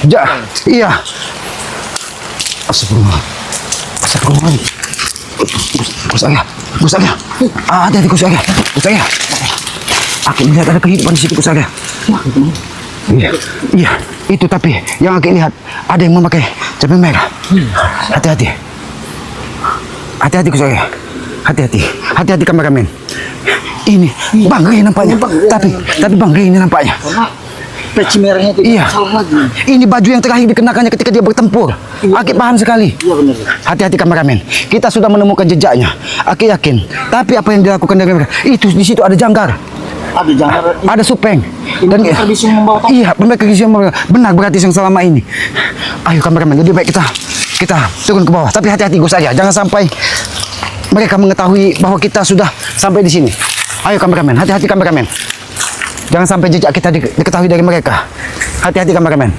Iya. Astagfirullah. Astagfirullah. Gus Aga. Hati-hati Gus Aga. Aku lihat ada kehidupan di situ Gus Aga. Iya, itu tapi yang aku lihat ada yang memakai cermin merah. Hati-hati. Hati-hati Gus Aga. Hati-hati kameramen. Ini banggai nampaknya. Tapi banggai ini nampaknya. Peci merahnya itu salah lagi. Ini baju yang terakhir dikenakannya ketika dia bertempur. Aki paham sekali. Iya benar. Hati-hati kameramen. Kita sudah menemukan jejaknya. Aki yakin. Tapi apa yang dilakukan dari mereka? Itu di situ ada jangkar. Ada jangkar. Ada supeng. Dan mereka bisa membawa tongkat. Iya, mereka bisa membawa. Benar berarti yang selama ini. Ayo kameramen, lebih baik kita turun ke bawah. Tapi hati-hati Gus aja. Jangan sampai mereka mengetahui bahwa kita sudah sampai di sini. Ayo kameramen, hati-hati kameramen. Jangan sampai jejak kita diketahui dari mereka. Hati-hati kameramen.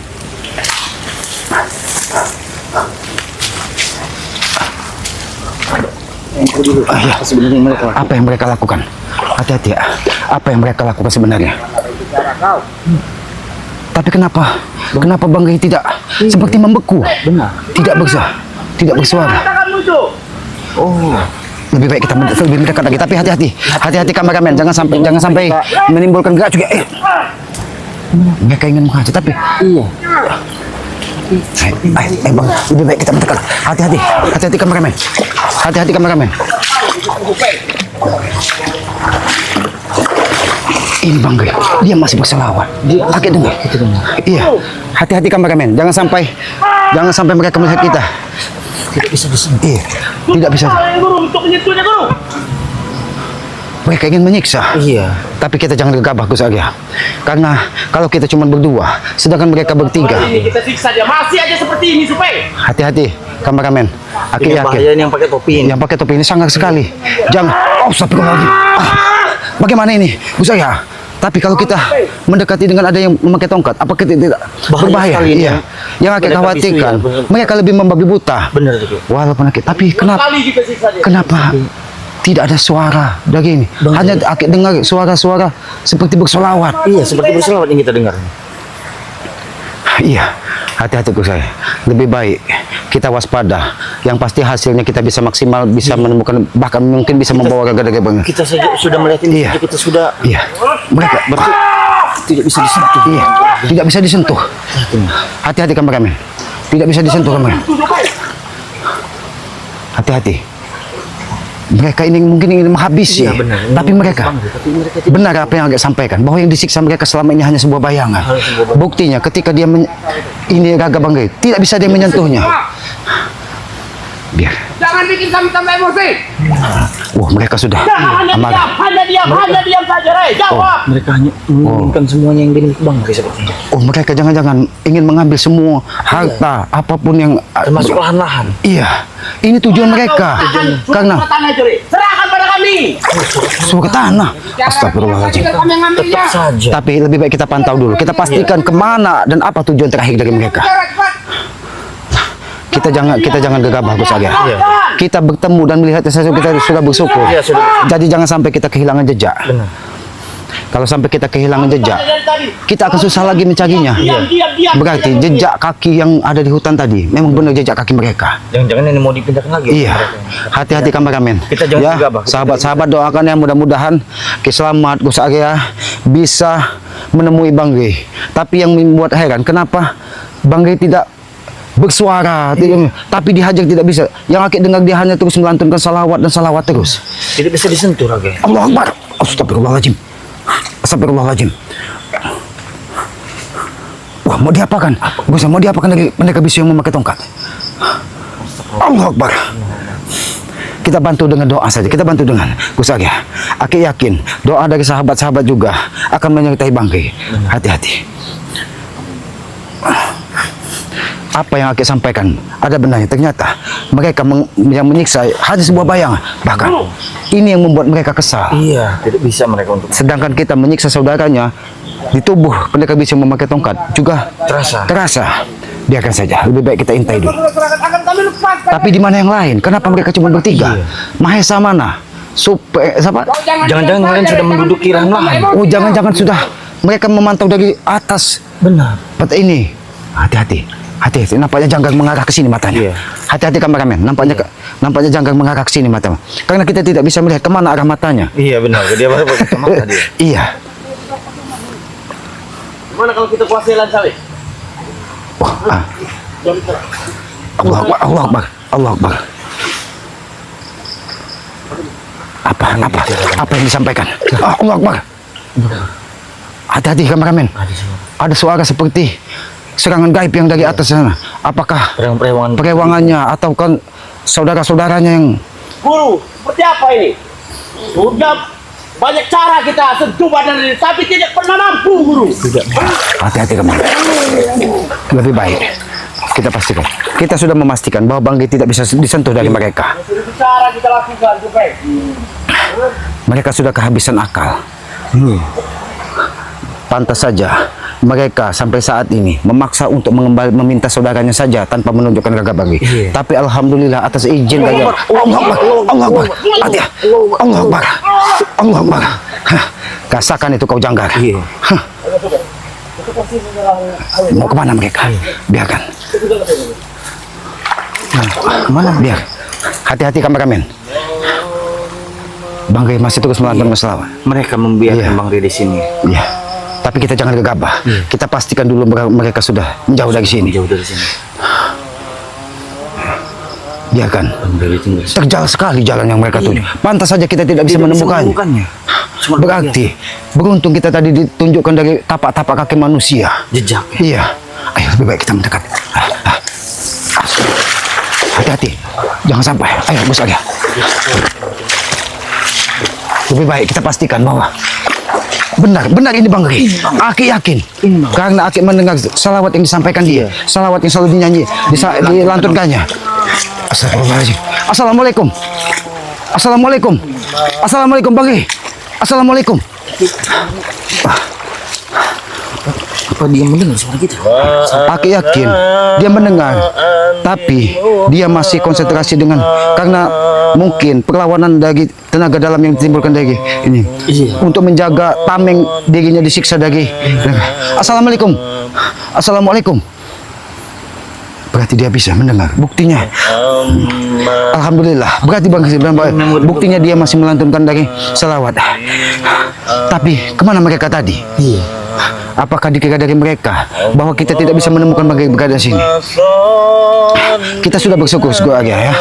Sebenarnya mereka. Apa yang mereka lakukan? Hati-hati ya. Apa yang mereka lakukan sebenarnya? Tapi kenapa Banggai tidak seperti membeku? Benar. Tidak bersuara. Oh. Lebih baik kita lebih mendekat lagi. Tapi hati-hati kameramen. Jangan sampai menimbulkan gerak juga. Mereka ingin menghajar tapi Iya. Bang, lebih baik kita mendekat. Hati-hati kameramen. Ini Banggai, dia masih berselawat. Pakai dengar. Iya. Hati-hati kameramen. Jangan sampai mereka melihat kita. Tidak bisa disentuh. Iya. Tidak bisa. Mereka ingin menyiksa. Iya. Tapi kita jangan gegabah Gus Aga. Karena kalau kita cuma berdua, sedangkan mereka bertiga. Kita siksa dia masih aja seperti ini supaya. Hati-hati kameramen. Aku Ini yakin. bahaya yang pakai topi ini. Yang pakai topi ini sangat sekali. Jangan. Astagfirullahaladzim. Bagaimana ini Gus Aga? Tapi kalau kita mendekati dengan ada yang memakai tongkat, apakah tidak berbahaya? Sekali Iya. Yang akan khawatirkan, mereka lebih membabi buta. Benar itu. Walaupun tapi kenapa tidak ada suara dari ini? Hanya akhir dengar suara-suara seperti bersolawat. Iya, seperti berselawat yang kita dengar. Iya, hati-hati Gus saya. Lebih baik kita waspada. Yang pasti hasilnya kita bisa maksimal, bisa menemukan, bahkan mungkin bisa membawa gagal Bang. Kita sudah melihat ini, kita sudah. Iya, mereka Berarti tidak bisa disentuh. Iya, tidak bisa disentuh. Hati-hati kameramen. Tidak bisa disentuh kameramen. Hati-hati. Mereka ini mungkin ingin menghabisi. Iya, benar. Tapi mereka benar apa yang agak sampaikan, bahwa yang disiksa mereka selama ini hanya sebuah bayangan. Buktinya ketika dia ini Raga Banggai, tidak bisa dia menyentuhnya. Biar. Jangan bikin kami tambah emosi. Wah, mereka sudah amarah. Hanya diam saja, Rey. Jawab. Mereka hanya menginginkan semuanya yang dimiliki Banggai sepertinya. Oh, mereka jangan-jangan ingin mengambil semua harta, apapun yang Termasuk lahan-lahan. Iya, ini tujuan mereka. Karena serahkan pada kami. suruh ke tanah. Astagfirullahaladzim. Tetap saja. Tapi lebih baik kita pantau dulu. Kita pastikan kemana dan apa tujuan terakhir dari mereka. Kita jangan gegabah Gus Aga. Kita bertemu dan melihat sesuatu kita sudah bersyukur. Iya, sudah. Jadi jangan sampai kita kehilangan jejak. Benar. Kalau sampai kita kehilangan jejak, kita akan susah lagi mencarinya. Berarti jejak kaki yang ada di hutan tadi memang benar jejak kaki mereka. Jangan-jangan ini mau dipindahkan lagi. Iya, hati-hati kameramen. Kita jangan ya, gegabah. sahabat-sahabat doakan ya, mudah-mudahan selamat Gus Aga bisa menemui Banggai. Tapi yang membuat heran, kenapa Banggai tidak bersuara, tapi dihajar tidak bisa. Yang akhir dengar dia hanya terus melantunkan salawat dan salawat terus. Tidak bisa disentuh lagi. Allahu Akbar. Astagfirullahaladzim. Astagfirullahaladzim. Wah, mau diapakan? Mau diapakan lagi pendekar bisu yang memakai tongkat? Allahu Akbar. Kita bantu dengan doa saja. Kita bantu dengan Gus Aga. Aku yakin doa dari sahabat-sahabat juga akan menyertai Banggai. Hati-hati. Apa yang Aki sampaikan ada benarnya. Ternyata mereka yang menyiksa hanya sebuah bayangan. Bahkan ini yang membuat mereka kesal. Iya, tidak bisa mereka untuk. Sedangkan kita menyiksa saudaranya di tubuh pendekar bisu yang memakai tongkat juga terasa. Biarkan saja. Lebih baik kita intai dulu. Tapi di mana yang lain? Kenapa mereka cuma bertiga? Mahesa mana? Siapa? Jangan-jangan kalian sudah menduduki lahan-lahan. Oh, jangan-jangan sudah mereka memantau dari atas. Benar. Peta ini. Hati-hati. Hati-hati. Nampaknya janggal mengarah ke sini matanya. Iya. Hati-hati kameramen. Nampaknya janggal mengarah ke sini matanya. Karena kita tidak bisa melihat kemana arah matanya. Iya benar, dia baru pakai mata dia. Iya. Gimana kalau kita kuasai Lansawi? Wah, Allah Akbar, Allah Akbar, Allah Akbar. Apa yang disampaikan? Allah Akbar. Hati-hati kameramen. Ada suara seperti serangan gaib yang dari atas sana. Apakah Perewangan. perewangannya atau kan saudara-saudaranya yang Guru, seperti apa ini? Sudah banyak cara kita sentuh badan ini, tapi tidak pernah mampu, Guru. hati-hati kameramen. Lebih baik kita pastikan. Kita sudah memastikan bahwa Bang Gay tidak bisa disentuh dari mereka. Sudah cara kita lakukan, Supaya. Mereka sudah kehabisan akal. Pantas saja mereka sampai saat ini memaksa untuk meminta saudaranya saja tanpa menunjukkan gagah bagi. Tapi alhamdulillah atas izin dari Allah Akbar, Allah Akbar, Allah Akbar, Allah Akbar. Rasakan itu kau janggar. Hah. Mau kemana mereka? Biarkan. Kemana? Biar. Hati-hati kameramen. Bang Gay masih terus melantun selawat. Mereka membiarkan Iya. Bang Ray di sini. Ya, tapi kita jangan gegabah. Kita pastikan dulu mereka sudah menjauh dari sini. Jauh dari sini. Biarkan. Bang Ray tinggal. Terjal sekali jalan yang mereka tuju. Pantas saja kita tidak bisa menemukannya. Cuma Berarti beruntung kita tadi ditunjukkan dari tapak-tapak kaki manusia. jejak. Iya. Ayo lebih baik kita mendekat. Hati-hati. Jangan sampai. Ayo bos aja. Lebih baik kita pastikan bahwa benar ini Bang Gay. Aki yakin. Karena Aki mendengar salawat yang disampaikan dia, salawat yang selalu dinyanyi, dilantunkannya. Astagfirullahaladzim. Assalamualaikum. Assalamualaikum. Assalamualaikum Bang Gay. Assalamualaikum. Apa dia mendengar suara kita? Aki yakin dia mendengar, tapi dia masih konsentrasi dengan karena mungkin perlawanan dari tenaga dalam yang ditimbulkan dari ini untuk menjaga tameng dirinya disiksa dari. Assalamualaikum, assalamualaikum. Berarti dia bisa mendengar. Buktinya, alhamdulillah. Berarti Bang Gay, buktinya dia masih melantunkan dari selawat. Tapi kemana mereka tadi? Apakah dikira dari mereka bahwa kita tidak bisa menemukan Bang Gay berada di sini? Kita sudah bersyukur ya.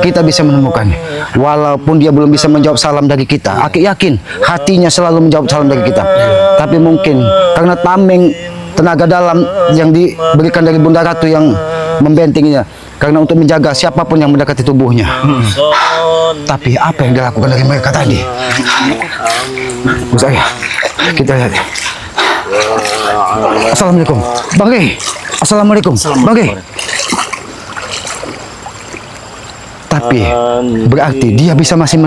Kita bisa menemukannya. Walaupun dia belum bisa menjawab salam dari kita, Aki yakin hatinya selalu menjawab salam dari kita. Tapi mungkin karena tameng tenaga dalam yang diberikan dari Bunda Ratu yang membentenginya, karena untuk menjaga siapapun yang mendekati tubuhnya. Tapi apa yang dilakukan dari mereka tadi? Saya, kita lihat. Assalamualaikum, Bang Gay. Assalamualaikum, Bang Gay. Tapi berarti dia bisa masih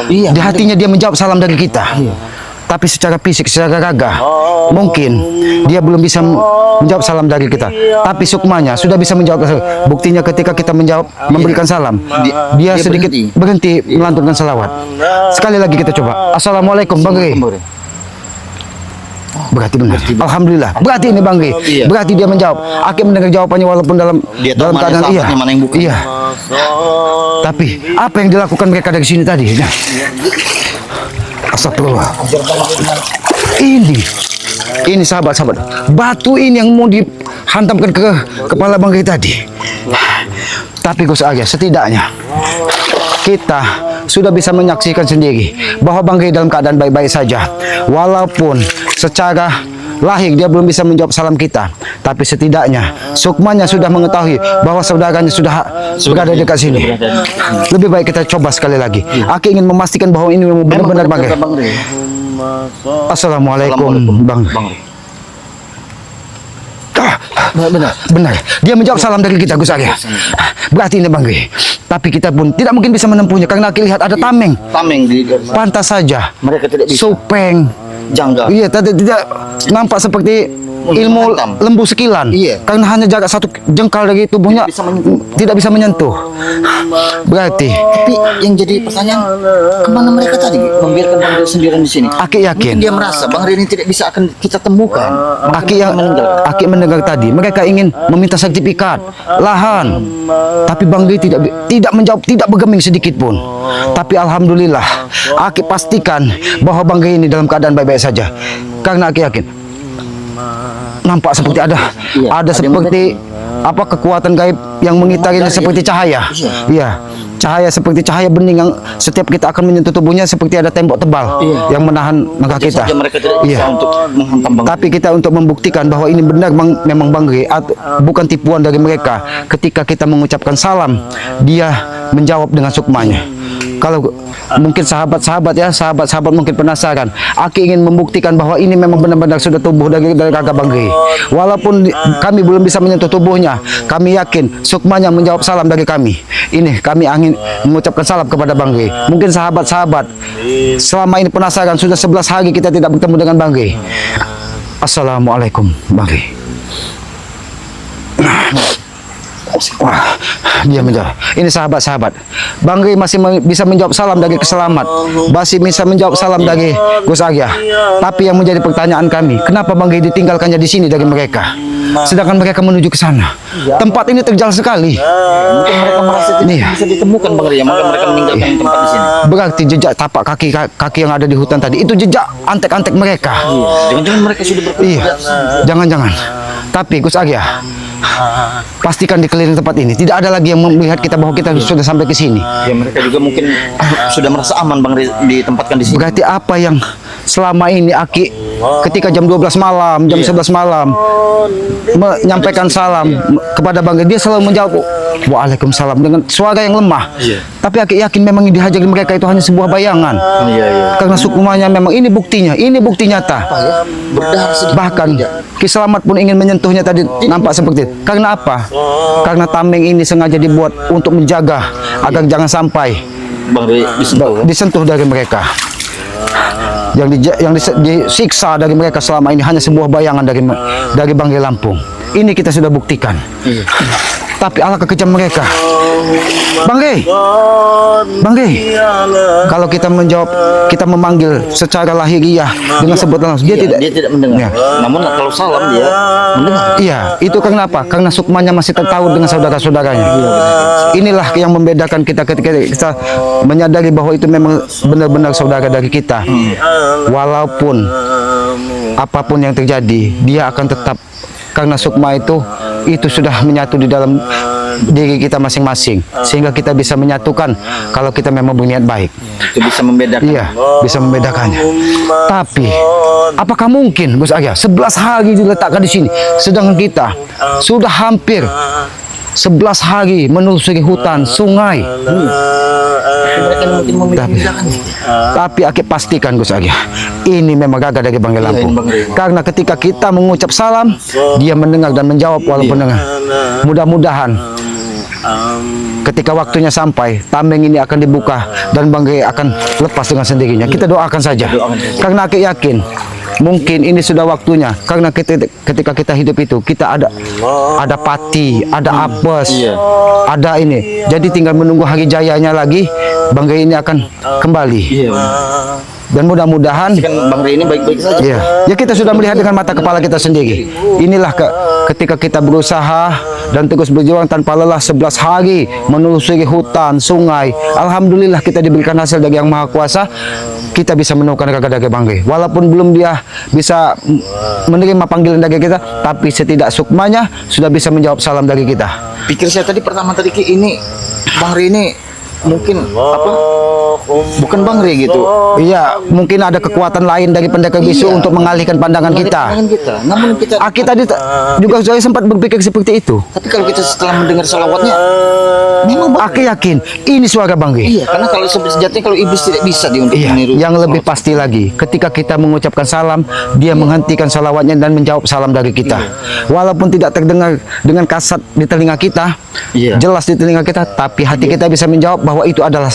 di hatinya dia menjawab salam dari kita. Tapi secara fisik, secara raga, mungkin dia belum bisa menjawab salam dari kita. Tapi sukmanya sudah bisa menjawab. Buktinya ketika kita menjawab, memberikan salam, dia sedikit berhenti melantunkan salawat. Sekali lagi kita coba. Assalamualaikum, Bang Gay. Berarti benar. Alhamdulillah. Berarti ini Bang Gay. Berarti dia menjawab. Aki mendengar jawabannya walaupun dalam keadaan iya. Tapi apa yang dilakukan mereka dari sini tadi? Astagfirullah. Ini sahabat-sahabat. Batu ini yang mau dihantamkan ke kepala Bang Gay tadi. Tapi Gus Arya, setidaknya kita sudah bisa menyaksikan sendiri bahwa Bang Gay dalam keadaan baik-baik saja. Walaupun secara lahir dia belum bisa menjawab salam kita, tapi setidaknya sukmanya sudah mengetahui bahwa saudaranya sudah berada dekat sini. Lebih baik kita coba sekali lagi. Aki ingin memastikan bahwa ini benar-benar Bang Gay. Assalamualaikum Bang. Benar. Dia menjawab salam dari kita, Gus Arya. Berarti ini Bang Gay. Tapi kita pun tidak mungkin bisa menempuhnya karena Aki lihat ada tameng. Pantas saja. Mereka tidak bisa. Supeng. Janggal. Iya, tidak nampak seperti ilmu menghantam. lembu sekilan. Iya. Karena hanya jarak satu jengkal dari tubuhnya tidak bisa menyentuh. Berarti Tapi yang jadi pertanyaan, kemana mereka tadi membiarkan Bang Ri sendirian di sini? Aki yakin. Mungkin dia merasa Bang Ri ini tidak bisa akan kita temukan. Aki mendengar tadi mereka ingin meminta sertifikat lahan, tapi Bang Ri tidak menjawab, tidak bergeming sedikit pun. Tapi alhamdulillah Aki pastikan bahwa Bang Ri ini dalam keadaan baik-baik saja, karena Aki yakin nampak seperti ada seperti apa kekuatan gaib yang mengitarinya seperti cahaya. Iya, cahaya seperti cahaya bening yang setiap kita akan menyentuh tubuhnya seperti ada tembok tebal yang menahan langkah kita. Saja mereka tidak bisa Iya. untuk menghantam Bang Ri. Tapi kita untuk membuktikan bahwa ini benar memang Bang Ri atau bukan tipuan dari mereka. Ketika kita mengucapkan salam, dia menjawab dengan sukmanya. Kalau mungkin sahabat-sahabat mungkin penasaran. Aki ingin membuktikan bahwa ini memang benar-benar sudah tubuh dari kakak Bang Ri. Walaupun kami belum bisa menyentuh tubuhnya, kami yakin sukmanya menjawab salam dari kami. Ini kami ingin mengucapkan salam kepada Bang Ri. Mungkin sahabat-sahabat selama ini penasaran, sudah 11 hari kita tidak bertemu dengan Bang Ri. Assalamualaikum Bang Ri. Wah, dia menjawab. Ini sahabat-sahabat. Bang Ri masih bisa menjawab salam dari Keselamat. Masih bisa menjawab salam dari Gus Arya. Tapi yang menjadi pertanyaan kami, kenapa Bang Ri ditinggalkannya di sini dari mereka? Sedangkan mereka menuju ke sana. Tempat ini terjal sekali. Mungkin mereka merasa tidak Iya. bisa ditemukan Bang Ri, maka mereka meninggalkan tempat di sini. Berarti jejak tapak kaki yang ada di hutan tadi itu jejak antek-antek mereka. Jangan-jangan mereka sudah berkumpul. Iya, jangan-jangan. Tapi Gus Arya, pastikan di keliling tempat ini tidak ada lagi yang melihat kita bahwa kita sudah sampai ke sini. Ya mereka juga mungkin sudah merasa aman Bang Ri ditempatkan di sini. Berarti apa yang selama ini Aki ketika jam 12 malam, jam 11 malam menyampaikan salam kepada Bang Ri, dia selalu menjawab Waalaikumsalam dengan suara yang lemah. Tapi Aki yakin memang yang dihajar mereka itu hanya sebuah bayangan. Karena sukmanya memang ini buktinya, ini bukti nyata. Berdahar sedikit. Bahkan Ki Selamat pun ingin menyentuhnya tadi, nampak seperti itu. Karena apa? Karena tameng ini sengaja dibuat untuk menjaga agar jangan sampai Bang Ri disentuh dari mereka. Yang disiksa dari mereka selama ini hanya sebuah bayangan dari Bang Ri Lampung. Ini kita sudah buktikan. Tapi alangkah kejam mereka. Bang Ri, kalau kita menjawab, kita memanggil secara lahiriah dengan sebutan langsung, dia tidak mendengar. Ya. Namun kalau salam dia mendengar. Iya, itu karena apa? Karena sukmanya masih tertaut dengan saudara-saudaranya. Inilah yang membedakan kita ketika kita menyadari bahwa itu memang benar-benar saudara dari kita. Walaupun apapun yang terjadi, dia akan tetap, karena sukma itu sudah menyatu di dalam diri kita masing-masing, sehingga kita bisa menyatukan kalau kita memang berniat baik. Itu bisa membedakan. Iya, bisa membedakannya. Tapi apakah mungkin Gus Arya 11 hari diletakkan di sini, sedangkan kita sudah hampir 11 hari menelusuri hutan, sungai. Mereka mungkin memindahkan. Tapi Aki pastikan Gus Arya, ini memang gagal dari Bang Ri Lampung. Karena ketika kita mengucap salam, dia mendengar dan menjawab walaupun dengar. Mudah-mudahan ketika waktunya sampai, tameng ini akan dibuka dan Bang Ri akan lepas dengan sendirinya. Kita doakan saja. Karena Aki yakin mungkin ini sudah waktunya, karena ketika kita hidup itu kita ada pati, ada apes, ada ini. Jadi tinggal menunggu hari jayanya lagi, Bang Ri ini akan kembali. Dan mudah-mudahan Kan Bang Ri ini baik-baik saja. ya, kita sudah melihat dengan mata kepala kita sendiri. Inilah ketika kita berusaha dan terus berjuang tanpa lelah 11 hari menelusuri hutan, sungai. Alhamdulillah kita diberikan hasil dari Yang Maha Kuasa. Kita bisa menemukan kakak Bang Ri. Walaupun belum dia bisa menerima panggilan dari kita, tapi setidak sukmanya sudah bisa menjawab salam dari kita. Pikir saya pertama tadi ini Bang Ri ini mungkin apa? Bukan Bang Ri gitu. Iya, mungkin ada kekuatan lain dari pendekar bisu untuk mengalihkan pandangan kita. Namun kita Aki tadi juga saya sempat berpikir seperti itu. tapi kalau kita setelah mendengar salawatnya Memang Bang Aku yakin ini suara Bang Ri. Iya, karena kalau sejatinya kalau iblis tidak bisa dia untuk Iya, meniru. yang lebih pasti lagi, ketika kita mengucapkan salam, dia menghentikan salawatnya dan menjawab salam dari kita. Walaupun tidak terdengar dengan kasat di telinga kita, Iya. jelas di telinga kita, tapi hati kita bisa menjawab bahwa itu adalah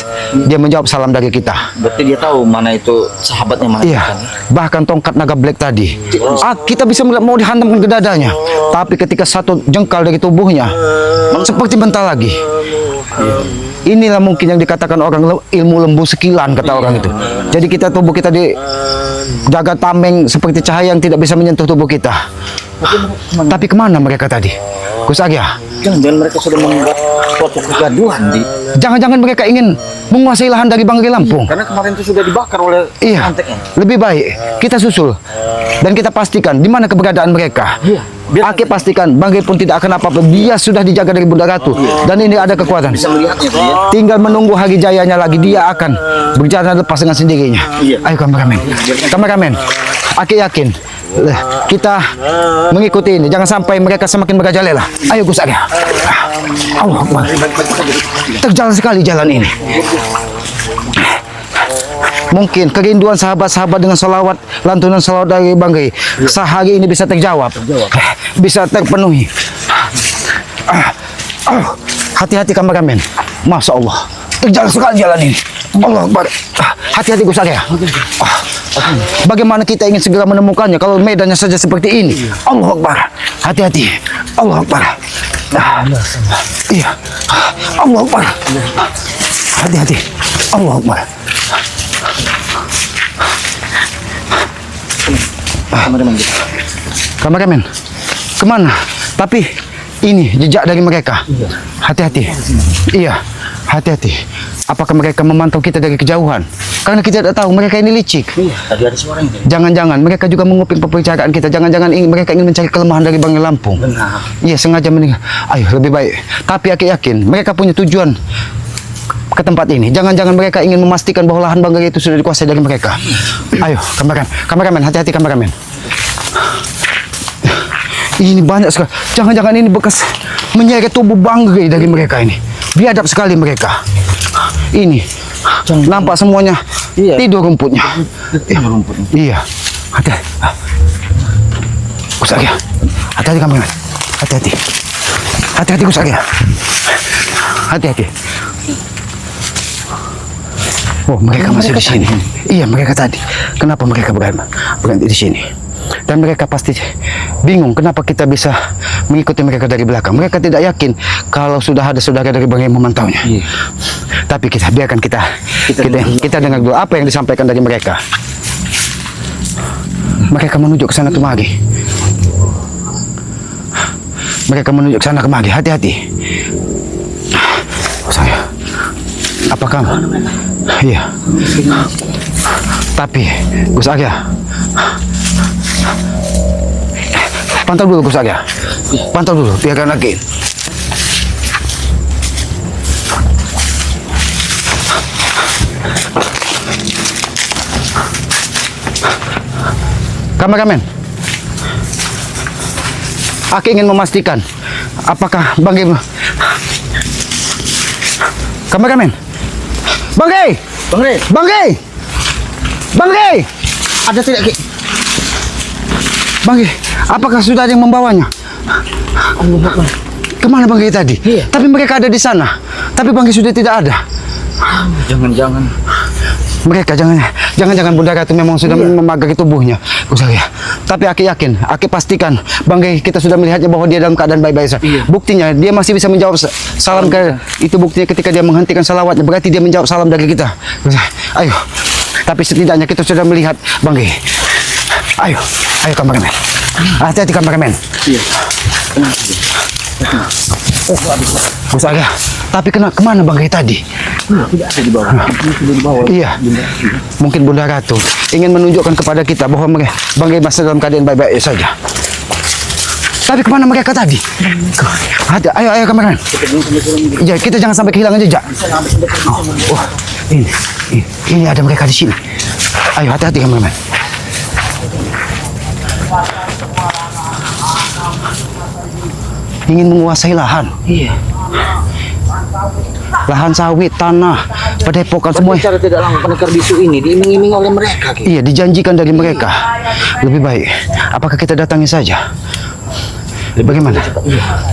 dia menjawab salam dari kita. Berarti dia tahu mana itu sahabatnya, mana Iya, bukan. bahkan tongkat naga black tadi, kita bisa melihat mau dihantamkan ke dadanya, tapi ketika satu jengkal dari tubuhnya, seperti bentar lagi. Inilah mungkin yang dikatakan orang ilmu lembu sekilan, kata orang itu. Jadi kita tubuh kita dijaga tameng seperti cahaya yang tidak bisa menyentuh tubuh kita. Tapi kemana mereka tadi? Gus Agya, Jangan-jangan mereka sudah membuat suatu kegaduhan di. jangan-jangan mereka ingin menguasai lahan dari Bang Ri Lampung. Karena kemarin itu sudah dibakar oleh Iya, anteknya. lebih baik kita susul dan kita pastikan di mana keberadaan mereka. Iya, biar Aki pastikan Bang Ri pun tidak akan apa-apa. Dia sudah dijaga dari Bunda Ratu dan ini ada kekuatan. Bisa melihatnya tuh ya. Tinggal menunggu hari jayanya lagi, dia akan berjalan lepas dengan sendirinya. Iya. Ayo kameramen, Aki yakin kita mengikuti ini. Jangan sampai mereka semakin merajalela. Ayo Gus Agya. Allah Akbar. Terjal sekali jalan ini. Mungkin kerinduan sahabat-sahabat dengan salawat, lantunan salawat dari Bang Ri sehari ini bisa terjawab, bisa terpenuhi. Hati-hati kameramen, Masya Allah, terjal sekali jalan ini. Allah Akbar. Hati-hati Gus Agya. Bagaimana kita ingin segera menemukannya kalau medannya saja seperti ini? Allah Akbar. Hati-hati. Allah Akbar. Iya. Allah Akbar. Hati-hati. Allah Akbar. Kameramen, kemana? Tapi ini jejak dari mereka. Hati-hati. Iya, hati-hati. Apakah mereka memantau kita dari kejauhan? Karena kita tidak tahu mereka ini licik. Iya, tadi ada suaranya. Jangan-jangan mereka juga menguping pembicaraan kita. Jangan-jangan mereka ingin mencari kelemahan dari Bang Ri Lampung. Benar. Iya, sengaja meninggal. Ayo, lebih baik. Tapi aku yakin mereka punya tujuan ke tempat ini. Jangan-jangan mereka ingin memastikan bahwa lahan Bang Ri itu sudah dikuasai dari mereka. Ayo, kameramen, hati-hati kameramen. Ini banyak sekali. Jangan-jangan ini bekas menyeret tubuh Bang Ri dari mereka ini. Biadab sekali mereka. Ini nampak semuanya tidur rumputnya. Iya. Hati-hati. Gus Agya. Hati-hati kameramen. Hati-hati. Hati-hati Gus Agya. Hati-hati. Oh, mereka masih di sini. Iya, mereka tadi. Kenapa mereka berhenti di sini? Dan mereka pasti bingung kenapa kita bisa mengikuti mereka dari belakang. Mereka tidak yakin kalau sudah ada saudara dari Bang Ri memantaunya. Iya. Tapi biarkan kita dengar dulu apa yang disampaikan dari mereka. Mereka menuju ke sana kemari. Mereka menuju ke sana kemari. Hati-hati. Saya. Apa kamu? Iya. Tapi Gus Agya, pantau dulu Gus Agya. Pantau dulu, biarkan lagi. Kameramen, aku ingin memastikan apakah Bang Ri. Kameramen, Bang Ri, Bang Ri, Bang Ri, Bang Ri, ada tidak Ki? Bang Ri, apakah sudah ada yang membawanya? Kemana Bang Ri tadi? Iya. Tapi mereka ada di sana. Tapi Bang Ri sudah tidak ada. Jangan-jangan. Mereka jangan-jangan Bunda Ratu memang sudah memagari tubuhnya. Gus Agya. Tapi aku yakin, aku pastikan Bang Ri kita sudah melihatnya bahwa dia dalam keadaan baik-baik saja. Iya. Buktinya dia masih bisa menjawab salam ke itu, buktinya ketika dia menghentikan salawatnya berarti dia menjawab salam dari kita. Gus, ayo. Tapi setidaknya kita sudah melihat Bang Ri. Ayo kameramen. Hati-hati kameramen. Iya. Gus Agya. Tapi kemana Bang Ri tadi? Tidak ada di bawah. Sudah di bawah. Iya. Mungkin Bunda Ratu ingin menunjukkan kepada kita bahwa Bang Ri masih dalam keadaan baik-baik saja. Tapi kemana mereka tadi? Ayo kameramen. Ya, kita jangan sampai kehilangan jejak. Oh, ini ada mereka di sini. Ayo hati-hati kameramen. Ingin menguasai lahan. Iya. lahan sawit, tanah, padepokan semua. Cara tidak langsung pendekar bisu ini diiming-iming oleh mereka. Ki. Iya, dijanjikan dari mereka. Lebih baik, apakah kita datangi saja? Bagaimana?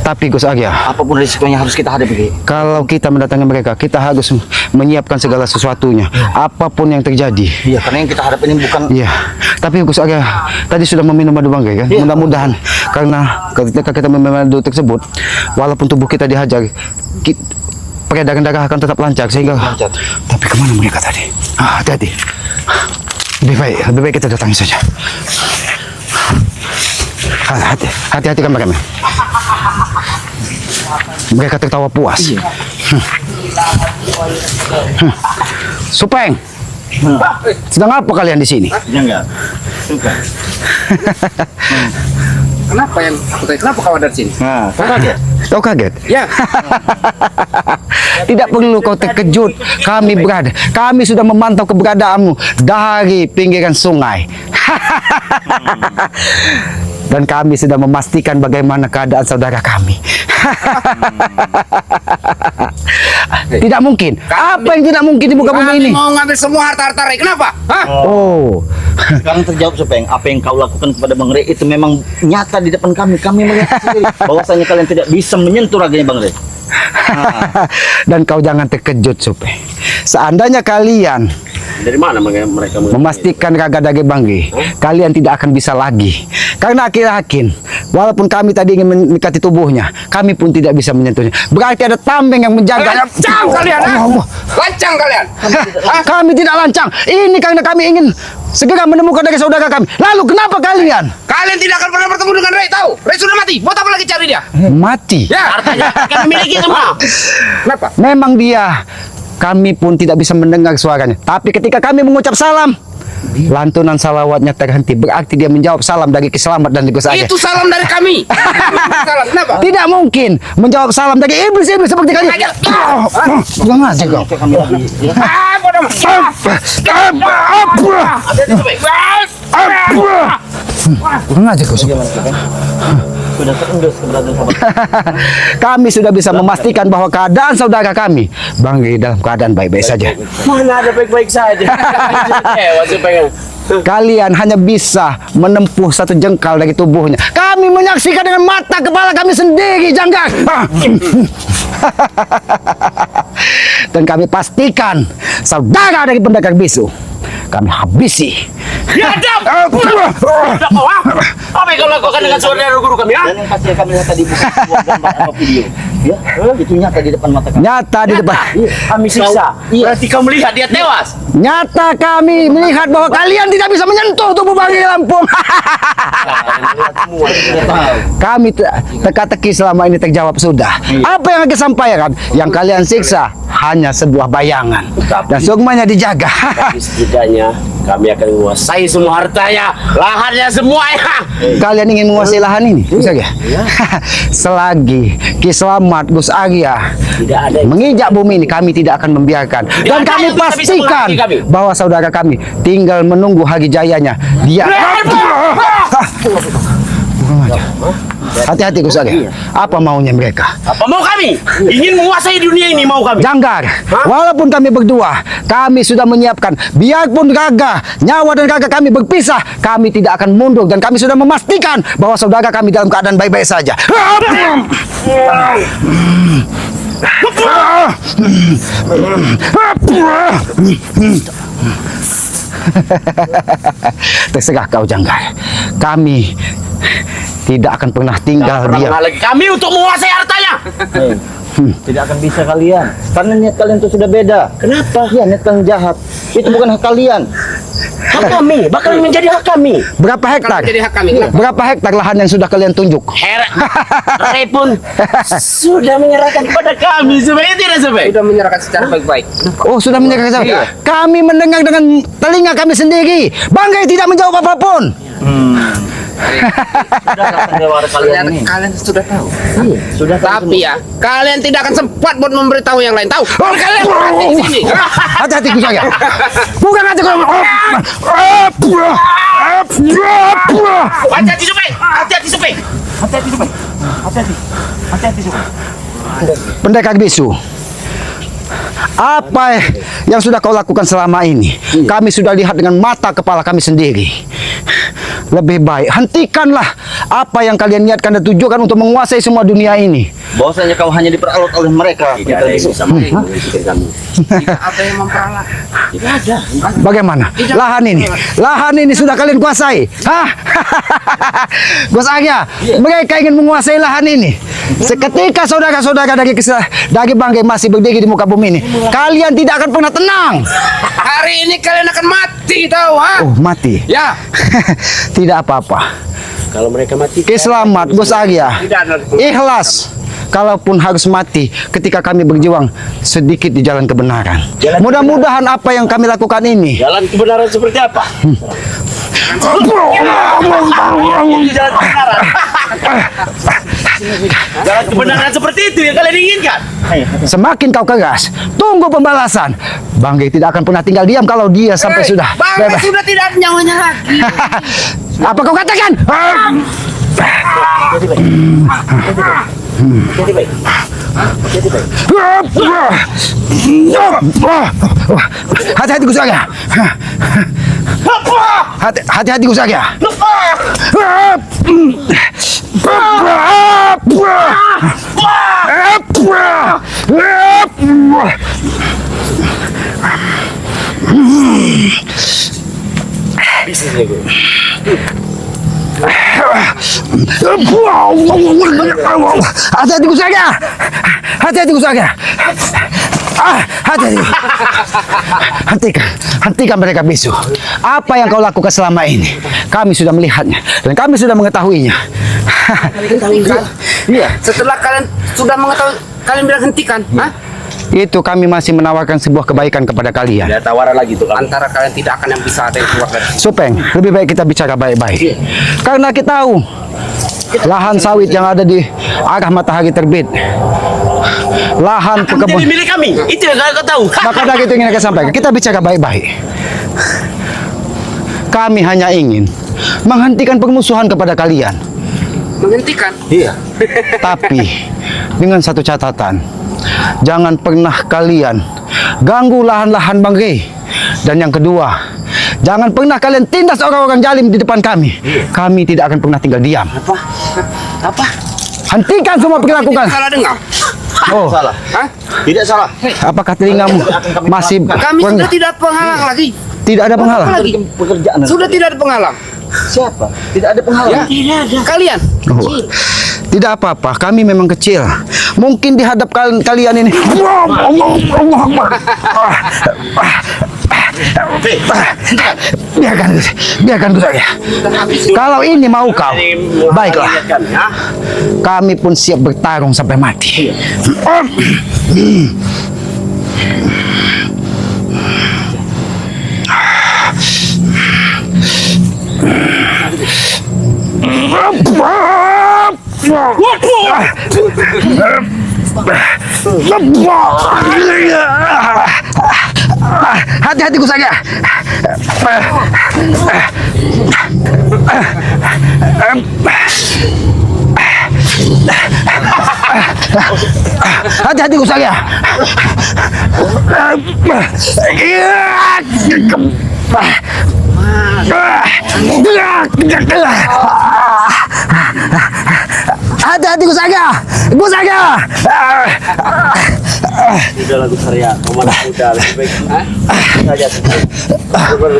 Tapi Gus Arya, Apapun risikonya harus kita hadapi. Ki. kalau kita mendatangi mereka, kita harus menyiapkan segala sesuatunya, apapun yang terjadi. Iya, karena yang kita hadapi ini bukan. Iya, tapi Gus Arya tadi sudah meminum madu banggai kan? Mudah-mudahan karena ketika kita meminum madu tersebut, walaupun tubuh kita dihajar, peredaran darah akan tetap lancar sehingga. Lancar. Tapi kemana mereka tadi? Hati-hati. Lebih baik kita datangi saja. Hati-hati kameramen. Mereka tertawa puas. Supeng, sedang apa kalian di sini? Ya enggak. Suka. Kenapa yang aku tanya? Kenapa kau ada di sini? Nah, kaget. Kau kaget? Ya. Tidak perlu kau terkejut. Kami sudah memantau keberadaanmu dari pinggiran sungai. Dan kami sudah memastikan bagaimana keadaan saudara kami. Tidak mungkin. Apa yang tidak mungkin di muka bumi ini? Mau ngambil semua harta-harta Ray. Kenapa? Hah? Oh, Sekarang terjawab Supeng, apa yang kau lakukan kepada Bang Rey itu memang nyata di depan kami. Kami melihat sendiri bahwasanya kalian tidak bisa menyentuh raganya Bang Rey. dan kau jangan terkejut, Supe. Seandainya kalian Dari mana mereka memastikan raga daging banggi, kalian tidak akan bisa lagi. Karena aku yakin, walaupun kami tadi ingin mendekati tubuhnya, kami pun tidak bisa menyentuhnya. Berarti ada tameng yang menjaga. Lancang kalian, lancang kalian. Kami tidak lancang. Ini karena kami ingin segera menemukan dari saudara kami. Lalu kenapa kalian? Kalian tidak akan pernah bertemu dengan Ray, tahu? Ray sudah mati. Buat apa lagi cari dia? Mati. Ya, hartanya akan memiliki semua. Kenapa? Memang dia. Kami pun tidak bisa mendengar suaranya. Tapi ketika kami mengucap salam, lantunan salawatnya terhenti. Berarti dia menjawab salam dari Kiselamat dan Gus Arya. Itu salam dari kami. Salam. Kenapa? Tidak mungkin menjawab salam dari iblis-iblis seperti kalian. Kurang aja kau. Bodoh. Kurang aja kau. Sudah terendus keberadaan sahabat. Kami sudah bisa memastikan bahwa keadaan saudara kami Banggi dalam keadaan baik-baik saja. Mana ada baik-baik saja. Masih pengen. Kalian hanya bisa menempuh satu jengkal dari tubuhnya. Kami menyaksikan dengan mata kepala kami sendiri, Janggar. Dan kami pastikan saudara dari pendekar bisu kami habisi. Ya, Dam! Apa yang kau lakukan dengan saudara guru kami, ha? Dan yang pasti kami lihat tadi bukan sebuah gambar atau video. Ya, itu nyata di depan mata kami. Nyata di depan. Kami siksa. Berarti kau melihat dia tewas. Nyata kami melihat bahwa kalian tidak bisa menyentuh tubuh Banggi Lampung. Kami teka-teki selama ini terjawab sudah. Apa yang kalian sampaikan? Yang kalian siksa hanya sebuah bayangan. Dan semuanya dijaga. Setidaknya kami akan menguasai semua hartanya, lahannya semua ya. Kalian ingin menguasai lahan ini, bisa ya? Selagi Kiselamat Gus Arya Tidak ada yang menginjak bumi ini, kami tidak akan membiarkan. Dan ada kami yang bisa pastikan menghalangi kami. bahwa saudara kami tinggal menunggu hari jayanya. Dia. Hati-hati Gus Arya. Apa maunya mereka? apa mau kami? Ingin menguasai dunia ini mau kami. Janggar, walaupun kami berdua, kami sudah menyiapkan, biarpun raga, nyawa dan raga kami berpisah, kami tidak akan mundur dan kami sudah memastikan bahwa saudara kami dalam keadaan baik-baik saja. Terserah kau, Janggar. Kami tidak akan pernah tinggal diam. Lagi kami untuk menguasai hartanya. Tidak akan bisa kalian. Karena niat kalian itu sudah beda. Kenapa? Ya, niat kalian jahat. Itu bukan hak kalian. Hak kami bakal menjadi hak kami. Berapa hektar? Jadi hak kami. Berapa hektar lahan yang sudah kalian tunjuk? Ray pun sudah menyerahkan kepada kami, supaya tidak supaya. Sudah menyerahkan secara baik-baik. Oh, sudah menyerahkan sama. Kami mendengar dengan telinga kami sendiri. Banggai tidak menjawab apapun. Sudah akan jawara kalian ini. Kalian sudah tahu. Iya, sudah tahu Tapi ya, kalian tidak akan sempat buat memberitahu yang lain. Tahu? Kalian mati di sini. Hati-hati Gus Arya. Bukan aja kau. Hati-hati supaya. Hati-hati supaya. Hati-hati supaya. Hati-hati. Hati-hati supaya. Pendekar bisu, Apa yang sudah kau lakukan selama ini? Kami sudah lihat dengan mata kepala kami sendiri. Lebih baik hentikanlah apa yang kalian niatkan dan tujukan untuk menguasai semua dunia ini. Bahwasanya kau hanya diperalat oleh mereka. Tidak ada yang bisa menghentikan kami. Tidak ada yang memperalat. Tidak ada. Bagaimana? Lahan ini sudah kalian kuasai. Hah? Bos Agya, mereka ingin menguasai lahan ini. Seketika saudara-saudara dari Banggai masih berdiri di muka bumi ini, kalian tidak akan pernah tenang. Hari ini kalian akan mati tahu, ha? Oh, mati. Ya. Tidak apa-apa. Kalau mereka mati, Selamat, Bos Agya. tidak ada. Ikhlas. Kalaupun harus mati ketika kami berjuang sedikit di jalan kebenaran. Mudah-mudahan apa yang kami lakukan ini Jalan kebenaran seperti apa? Jalan kebenaran. Jalan kebenaran seperti itu yang kalian inginkan. semakin kau keras, tunggu pembalasan. Banggai tidak akan pernah tinggal diam kalau dia sampai sudah Banggai bebas. sudah tidak ada nyawanya lagi. Apa kau katakan? Jadi baik. Jadi baik. Jadi baik. Hati-hati Gus Agya. Hati-hati Gus Agya. Bisnis nih gue. Hati-hati Gus Agya. Hati-hati Gus Agya. Hati-hati. Hentikan mereka bisu. Apa yang kau lakukan selama ini? Kami sudah melihatnya dan kami sudah mengetahuinya. Iya. Setelah kalian sudah mengetahui, kalian bilang hentikan, ha? Itu kami masih menawarkan sebuah kebaikan kepada kalian. Ada tawaran lagi tuh. Antara kalian tidak akan yang bisa ada yang keluar dari sini. Supeng, lebih baik kita bicara baik-baik. Karena kita tahu lahan sawit yang ada di arah matahari terbit, lahan Jadi perkebunan. milik kami. Itu yang kau tahu. Maka dari itu ingin saya sampaikan, kita bicara baik-baik. Kami hanya ingin menghentikan permusuhan kepada kalian. Menghentikan. Iya. Tapi dengan satu catatan, jangan pernah kalian ganggu lahan-lahan Banggai. Dan yang kedua, jangan pernah kalian tindas orang-orang jalim di depan kami. Kami tidak akan pernah tinggal diam. Apa? Hentikan semua perilaku Tidak kalian. salah dengar. Oh, Salah. Hah? Tidak salah. apakah telingamu masih Kami sudah tidak penghalang lagi. tidak ada penghalang? Lagi. Pekerjaan. Sudah tidak ada penghalang. Siapa? Tidak ada penghalang. Ya. Tidak ada. Kalian. Oh, tidak apa-apa, kami memang kecil. Mungkin di hadap kalian ini. Biarkan dulu saja. Kalau ini mau kau, baiklah. Kami pun siap bertarung sampai mati. Hati-hati Gus Agya. Hati-hati Gus Agya. Hati-hati Gus Agya. Gus Agya. Udah lagu Arya, Komando udah lebih baik. Saja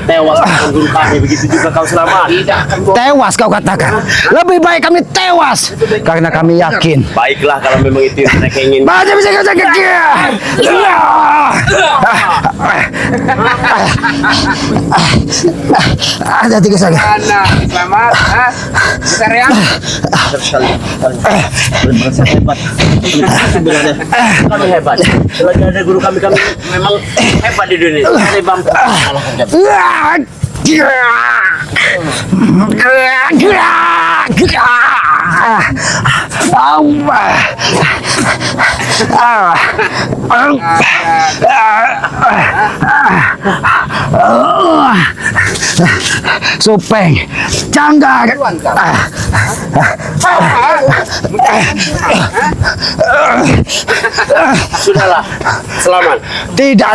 tewas guru kami, begitu juga kau selamat. Tewas kau katakan. Lebih baik kami tewas karena kami yakin. Baiklah kalau memang itu yang mereka ingin. Baca bisa kau sakit. Hati-hati Gus Agya. Mana? Selamat, ha? Besar ya? Sekali merasa hebat. Sebenarnya kami hebat. Kalau ada guru kami memang hebat di dunia. Saya bangga. Supeng, Canggar. Sudahlah, selamat. Tidak.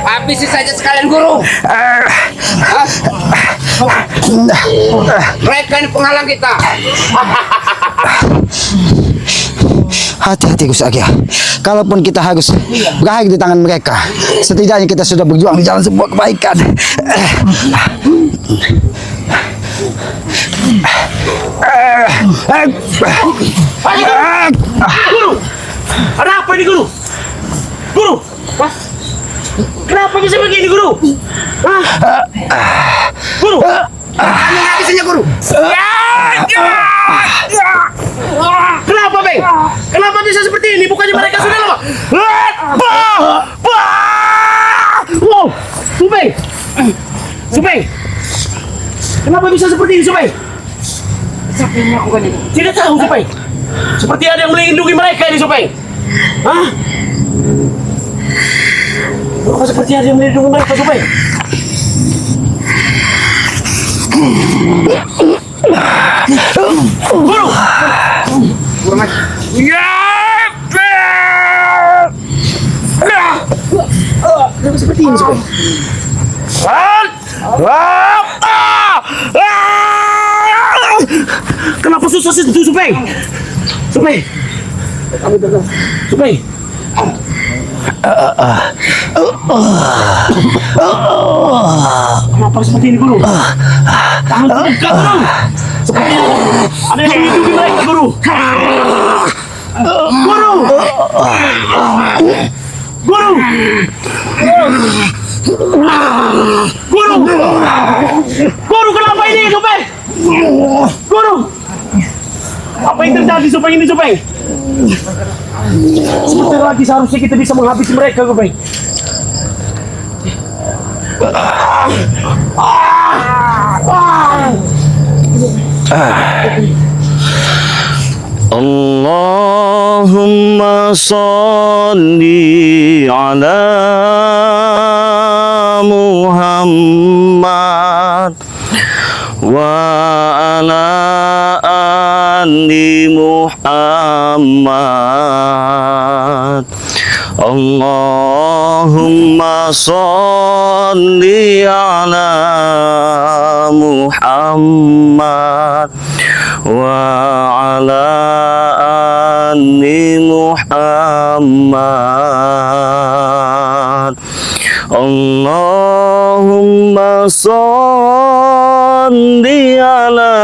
Habisi saja sekalian guru. Mereka ini penghalang kita. Hati-hati Gus Arya. Kalaupun kita harus berakhir di tangan mereka, setidaknya kita sudah berjuang di jalan sebuah kebaikan. Guru, ada apa ini guru? Guru, Hah? Kenapa bisa begini guru? Hah? Guru, Kami habisinya guru. kenapa Beng? Kenapa bisa seperti ini? Bukannya mereka sudah lama? Wow, Supeng, Supeng, kenapa bisa seperti ini Supeng? Siapa yang melakukan ini? Tidak tahu Supeng. Seperti ada yang melindungi mereka ini Supeng. Hah? Kenapa seperti ada yang melindungi mereka Supeng? Guru! Kenapa seperti ini, Supeng? Kenapa susah sih itu Supeng? Supeng! Supeng! Kenapa seperti ini guru? Tangan dekat guru! Seperti ada yang melindungi mereka guru! Guru! Guru! Guru! Guru kenapa ini Supeng? Guru! Apa yang terjadi Supeng ini Supeng? Sebentar lagi seharusnya kita bisa menghabisi mereka Supeng. Allahumma salli ala Muhammad wa ala ali Muhammad. Allahumma salli ala Muhammad wa ala ali Muhammad. Allahumma salli ala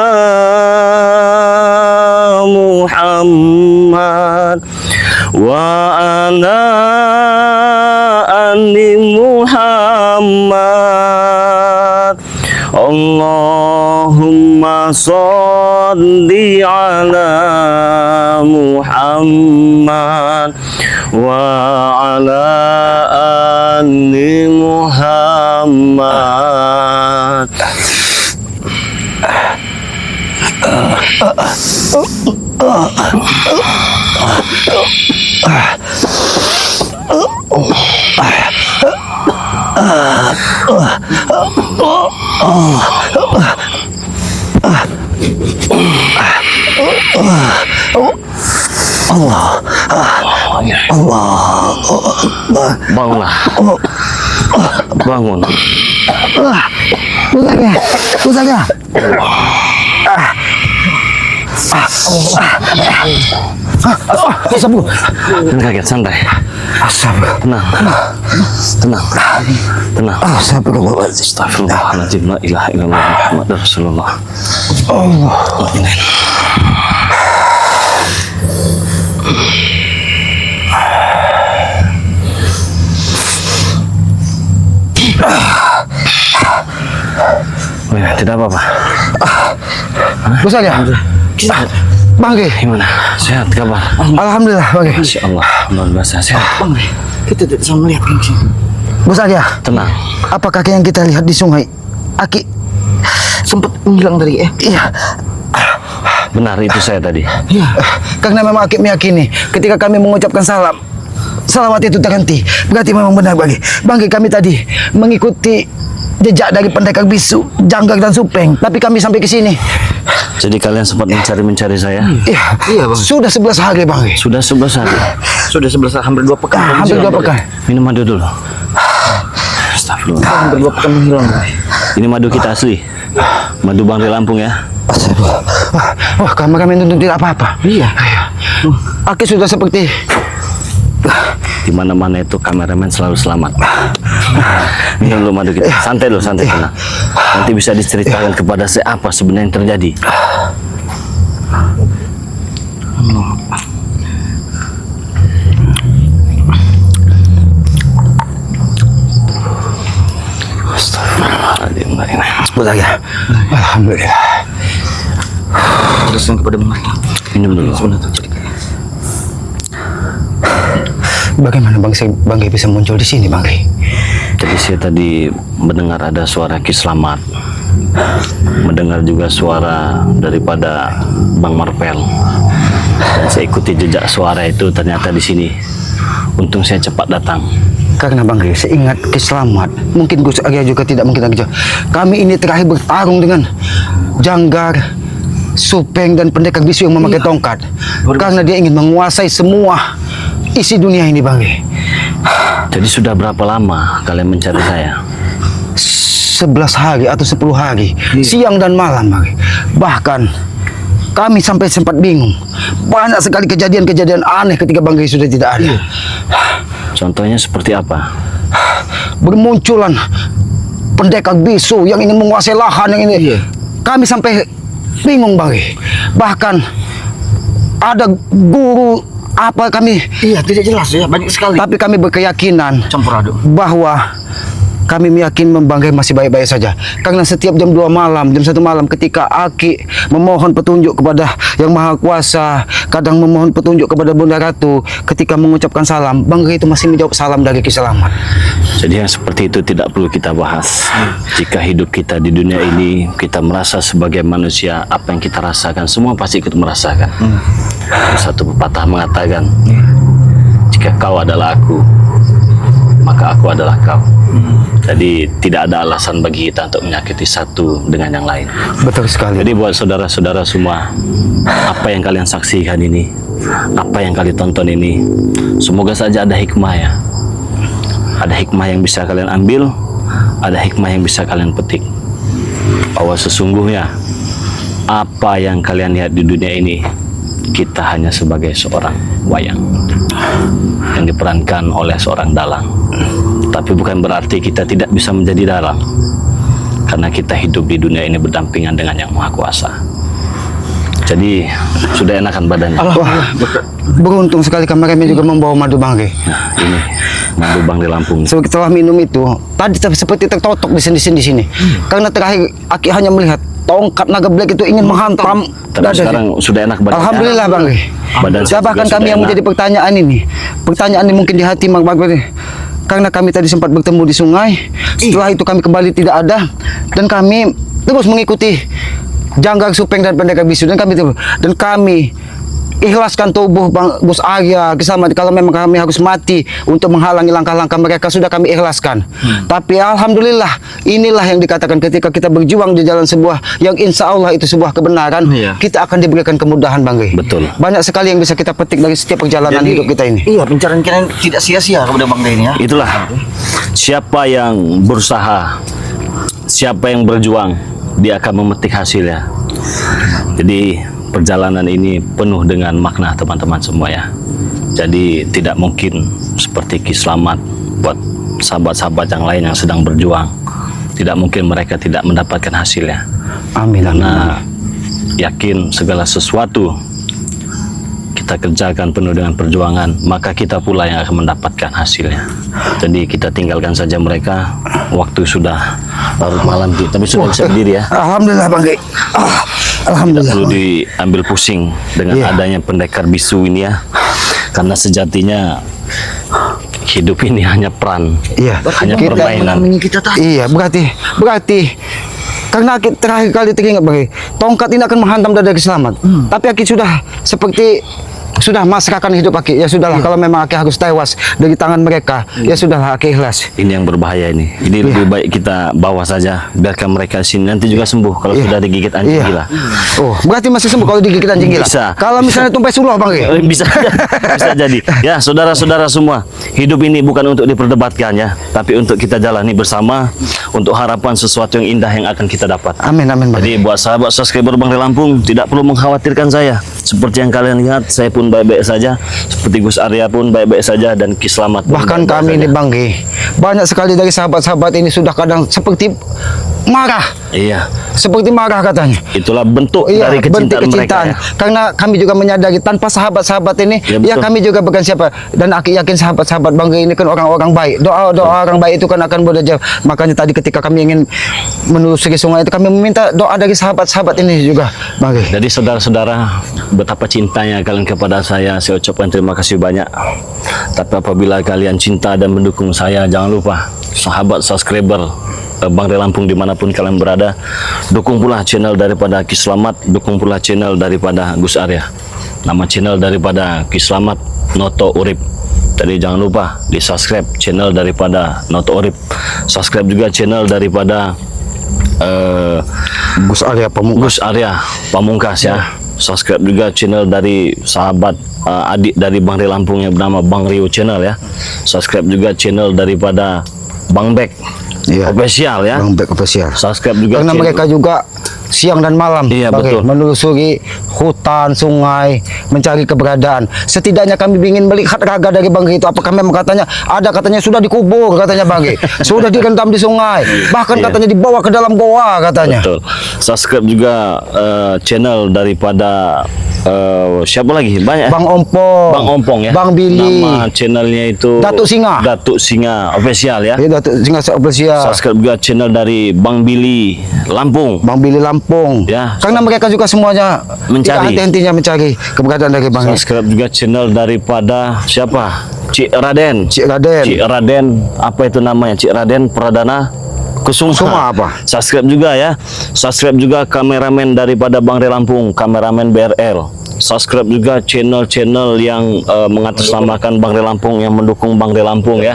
Muhammad wa ala ali Muhammad. Allahumma salli ala Muhammad wa ala ali Muhammad. Bangunlah. Bangun. Gus Arya. Sabu. Jangan kaget, santai. Sabu. Tenang. Tenang. Tenang. Astagfirullahaladzim. Astagfirullahaladzim. La ilaha illallah Muhammad Rasulullah. Allah. Amin. Oh ya, tidak apa-apa. Bos Arya. Bang Ge. Gimana? Sehat kabar? Alhamdulillah Bang Ge. Masya Allah, luar biasa sehat. Bang, kita tidak bisa melihat Bang. Bos Arya, Tenang. apa kakek yang kita lihat di sungai? Aki, Sempat menghilang dari iya, Benar itu saya tadi. karena memang Aki meyakini ketika kami mengucapkan salam, salawat itu terhenti. Berarti memang benar Bang Ge, kami tadi mengikuti jejak dari pendekar bisu, janggar dan supeng. Tapi kami sampai ke sini. Jadi kalian sempat mencari saya? Iya, Bang. Sudah 11 hari Bang Ge. Sudah 11 hari. Sudah 11 hampir 2 pekan. Hampir 2 pekan. Minum madu dulu. Astagfirullah. Hampir 2 pekan menghilang. Bang. Ini madu kita asli. Madu Bang di Lampung ya. Wah, kameramen tuntun tidak apa-apa. Iya. Aki sudah seperti Di mana-mana itu kameramen selalu selamat. Minum dulu madu kita. Santai dulu, santai tenang. Nanti bisa diceritakan kepada saya apa sebenarnya yang terjadi. Astagfirullahaladzim. Bos Arya. Alhamdulillah. Jelaskan kepada Bang Arya. Minum dulu. Bagaimana Bang Ge bisa muncul di sini Bang Ge? Jadi saya tadi mendengar ada suara Ki Slamet, mendengar juga suara daripada Bang Marvel, dan saya ikuti jejak suara itu ternyata di sini. Untung saya cepat datang. Karena Bang Ge, seingat Ki Slamet, mungkin Gus Arya juga tidak mungkin lagi. Kami ini terakhir bertarung dengan janggar, supeng dan pendekar bisu yang memakai tongkat. Karena dia ingin menguasai semua isi dunia ini Bang Ge. Jadi sudah berapa lama kalian mencari saya? 11 hari atau 10 hari, siang dan malam Bang Ge. Bahkan kami sampai sempat bingung. Banyak sekali kejadian-kejadian aneh ketika Bang Ge sudah tidak ada. Contohnya seperti apa? Bermunculan pendekar bisu yang ingin menguasai lahan yang ini. Kami sampai bingung Bang Ge. Bahkan ada guru apa kami, Iya, tidak jelas ya, banyak sekali. tapi kami berkeyakinan Campur aduk. bahwa kami meyakini Bang Ge masih baik-baik saja. Karena setiap jam 2 malam, jam 1 malam ketika Aki memohon petunjuk kepada Yang Maha Kuasa, kadang memohon petunjuk kepada Bunda Ratu, ketika mengucapkan salam, Bang Ge itu masih menjawab salam dari Ki Slamet. Jadi yang seperti itu tidak perlu kita bahas. Jika hidup kita di dunia ini, kita merasa sebagai manusia, apa yang kita rasakan, semua pasti ikut merasakan. Satu pepatah mengatakan, jika kau adalah aku, maka aku adalah kau. Jadi tidak ada alasan bagi kita untuk menyakiti satu dengan yang lain. Betul sekali. Jadi buat saudara-saudara semua, apa yang kalian saksikan ini, apa yang kalian tonton ini, semoga saja ada hikmah ya. Ada hikmah yang bisa kalian ambil, ada hikmah yang bisa kalian petik. Bahwa sesungguhnya apa yang kalian lihat di dunia ini, kita hanya sebagai seorang wayang yang diperankan oleh seorang dalang. Tapi bukan berarti kita tidak bisa menjadi dalang, karena kita hidup di dunia ini berdampingan dengan Yang Maha Kuasa. Jadi sudah enakan badannya. Wah, beruntung sekali kameramen juga membawa madu Bang Ge. Nah, ini madu Bang di Lampung. Setelah minum itu, tadi seperti tertotok di sini. Karena terakhir Aki hanya melihat tongkat naga black itu ingin menghantam Tapi dada. sekarang sudah enak badannya. Alhamdulillah Bang Ge. Badan saya Bahkan juga kami sudah yang enak. menjadi pertanyaan ini mungkin di hati Bang Ge. Karena kami tadi sempat bertemu di sungai, setelah itu kami kembali tidak ada, dan kami terus mengikuti janggar supeng dan pendekar bisu, dan kami ikhlaskan tubuh Bos Arya Ki Slamet. Kalau memang kami harus mati untuk menghalangi langkah-langkah mereka, sudah kami ikhlaskan. Tapi alhamdulillah, inilah yang dikatakan ketika kita berjuang di jalan sebuah yang insya Allah itu sebuah kebenaran, kita akan diberikan kemudahan Bang Ge. Betul. Banyak sekali yang bisa kita petik dari setiap perjalanan hidup kita ini. Iya, pencarian kita tidak sia-sia kepada Bang Ge ini ya. Itulah, siapa yang berusaha, siapa yang berjuang, dia akan memetik hasilnya. Jadi perjalanan ini penuh dengan makna teman-teman semua ya. Jadi tidak mungkin seperti Ki Slamet buat sahabat-sahabat yang lain yang sedang berjuang, tidak mungkin mereka tidak mendapatkan hasilnya. Amin. Karena yakin segala sesuatu kita kerjakan penuh dengan perjuangan, maka kita pula yang akan mendapatkan hasilnya. Jadi kita tinggalkan saja mereka. Waktu sudah larut malam, tapi sudah bisa berdiri ya. Alhamdulillah Bang Ge. Tidak Alhamdulillah. perlu diambil pusing dengan Iya. adanya pendekar bisu ini ya. Karena sejatinya hidup ini hanya peran, Iya. hanya Kita- permainan. kita tadi. Iya, berarti karena Aki terakhir kali teringat bagi tongkat ini akan menghantam dada Aki Selamat. Tapi Aki sudah seperti sudah masrahkan hidup Aki. Ya sudahlah, kalau memang Aki harus tewas dari tangan mereka, ya sudahlah Aki ikhlas. Ini yang berbahaya ini. Ini lebih baik kita bawa saja, biarkan mereka sini nanti juga sembuh kalau Iya. sudah digigit anjing Iya. gila. Oh, berarti masih sembuh kalau digigit anjing gila. Bisa. Kalau misalnya tumpai suluh Bang Ki. Bisa bisa jadi. Ya, saudara-saudara semua, hidup ini bukan untuk diperdebatkan ya, tapi untuk kita jalani bersama untuk harapan sesuatu yang indah yang akan kita dapat. Amin amin Bang. Jadi buat sahabat subscriber Bang Ri Lampung tidak perlu mengkhawatirkan saya. Seperti yang kalian lihat, saya pun baik-baik saja. Seperti Gus Arya pun baik-baik saja dan Ki Slamet pun Bahkan baik-baik kami saja. ini Bang Ki, banyak sekali dari sahabat-sahabat ini sudah kadang seperti marah. Iya, Seperti marah katanya. itulah bentuk Iya, dari bentuk kecintaan, kecintaan. mereka ya. Karena kami juga menyadari tanpa sahabat-sahabat ini, Ya, ya betul. kami juga bukan siapa. Dan Aki yakin sahabat-sahabat Bang Ki ini kan orang-orang baik. Doa orang baik itu kan akan berjaya. Makanya tadi ketika kami ingin menelusuri sungai itu, kami meminta doa dari sahabat-sahabat ini juga, Bang Ki. Jadi saudara-saudara, betapa cintanya kalian kepada saya ucapkan terima kasih banyak. Tapi apabila kalian cinta dan mendukung saya, jangan lupa sahabat subscriber Bang Ri Lampung dimanapun kalian berada, dukung pula channel daripada Ki Slamet, dukung pula channel daripada Gus Arya. Nama channel daripada Ki Slamet Noto Urip. Jadi jangan lupa di subscribe channel daripada Noto Urip, subscribe juga channel daripada Gus Arya Pamungkas. Gus Arya Pamungkas ya. Subscribe juga channel dari sahabat adik dari Bang Ri Lampung yang bernama Bang Rio Channel ya. Subscribe juga channel daripada Bang Bek Iya. Official ya. Bang Bek official. Subscribe juga Karena channel- mereka juga siang dan malam Iya, Bang Ki, betul. menelusuri hutan, sungai, mencari keberadaan. Setidaknya kami ingin melihat raga dari Bang Ki itu. Apakah memang katanya ada katanya sudah dikubur katanya Bang Ki. Sudah direndam di sungai. Bahkan Iya. katanya dibawa ke dalam goa katanya. Betul. Subscribe juga channel daripada siapa lagi? Banyak. Bang Ompong. Bang Ompong ya. Bang Billy. Nama channelnya itu Datuk Singa. Datuk Singa Official ya. Ya Datuk Singa official. Subscribe juga channel dari Bang Billy Lampung. Bang Billy Lampung. Ya. Karena mereka juga semuanya Mencari. tidak henti-hentinya mencari keberadaan dari Bang Ki. Subscribe juga channel daripada siapa? Cik Raden. Cik Raden. Cik Raden, apa itu namanya? Cik Raden Pradana Kusuma. Kusuma apa? Subscribe juga ya. Subscribe juga kameramen daripada Bang Ri Lampung, kameramen BRL. Subscribe juga channel-channel yang mengatasnamakan Bang Ri Lampung, yang mendukung Bang Ri Lampung ya.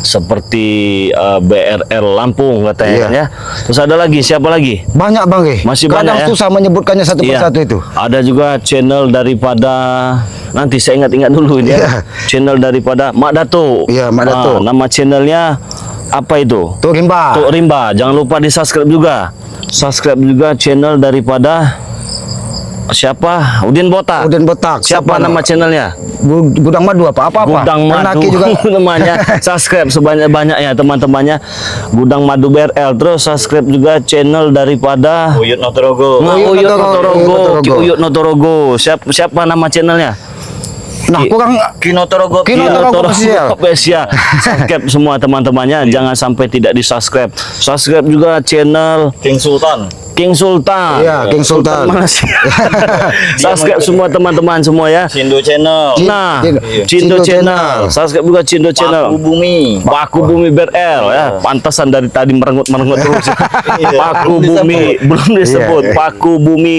Seperti BRL Lampung katanya Iya. kan ya. Terus ada lagi, siapa lagi? Banyak Bang Ki. Masih Kadang banyak ya? susah menyebutkannya satu Iya. persatu itu. Ada juga channel daripada nanti saya ingat-ingat dulu ini Iya. ya. Channel daripada Mak Dato. Iya, Mak Dato. Nama channelnya apa itu? Tuk Rimba. Tok Rimba. Jangan lupa di-subscribe juga. Subscribe juga channel daripada siapa? Udin Botak. Udin Botak. Siapa nama channelnya? Gudang Madu apa-apa. Gudang Karena Madu Aki juga namanya. Subscribe sebanyak-banyaknya teman-temannya. Gudang Madu BRL. Terus subscribe juga channel daripada Uyut Notorogo. Uyut Uyut Notorogo. Notorogo. Ki Uyut Notorogo. Siapa nama channelnya? Nah, kurang Kino Torogo. Kino Torogo official. Official. Subscribe semua teman-temannya. Jangan sampai tidak di-subscribe. Subscribe juga channel King Sultan. King Sultan. Iya, King Sultan. Mana sih? Subscribe semua teman-teman semua ya. Sindo Channel. Nah, Iya. Cindo Cindo Channel. Channel. Subscribe juga Cindo Channel. Paku Bumi. Paku Bumi BRL ya. Pantasan dari tadi merengut-merengut terus. Paku Belum Bumi belum disebut. Iya, iya. Paku Bumi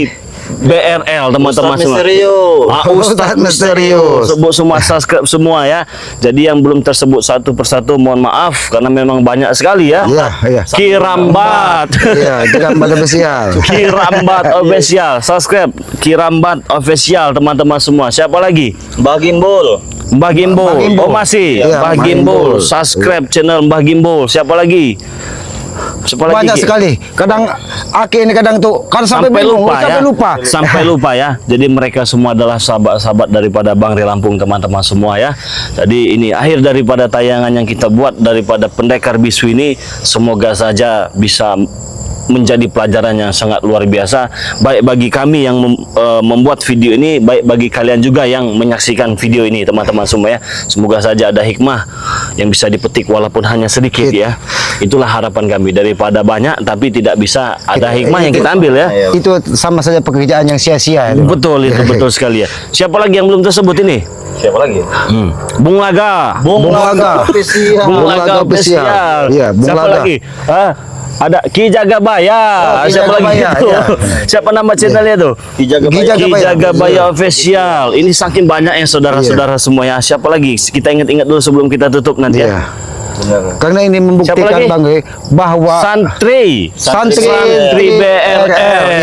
BRL teman-teman Ustaz semua. Misterius. Ustaz Misterius. Sebut semua, subscribe semua ya. Jadi yang belum tersebut satu persatu mohon maaf karena memang banyak sekali ya. Iya, iya. Kirambat. Iya, Gudang Madu official. Kirambat Official. Subscribe Kirambat Official teman-teman semua. Siapa lagi? Mbah Gimbol. Mbah Gimbol. Mbah Gimbol. Oh masih. Iya, Mbah Mbah Gimbol. Gimbol. Subscribe channel Mbah Gimbol. Siapa lagi? Siapa lagi? Banyak Ki? sekali. Kadang Aki ini kadang tuh kan sampai bingung, sampai lupa. Sampai lupa ya. Jadi mereka semua adalah sahabat-sahabat daripada Bang Ri Lampung teman-teman semua ya. Jadi ini akhir daripada tayangan yang kita buat daripada pendekar bisu ini. Semoga saja bisa menjadi pelajaran yang sangat luar biasa, baik bagi kami yang membuat video ini, baik bagi kalian juga yang menyaksikan video ini, teman-teman semua ya. Semoga saja ada hikmah yang bisa dipetik walaupun hanya sedikit ya. Itulah harapan kami, daripada banyak tapi tidak bisa ada hikmah yang kita ambil ya. Itu sama saja pekerjaan yang sia-sia. Betul, itu betul sekali ya. Siapa lagi yang belum tersebut ini? Siapa lagi? Bung Laga. Bung Laga. Bung Laga official. Iya, Bung Siapa Laga. lagi? Ada Ki Jagabaya. Ki Siapa lagi Jagabaya, itu? ya. Siapa nama channelnya tuh? Ki Jagabaya. Ki Ki Jagabaya official. Ini saking banyak ya saudara-saudara Iya. semua ya. Siapa lagi? Kita ingat-ingat dulu sebelum kita tutup nanti Iya. ya. Benar. Karena ini Siapa membuktikan lagi? Bang bahwa Santri Santri BRL.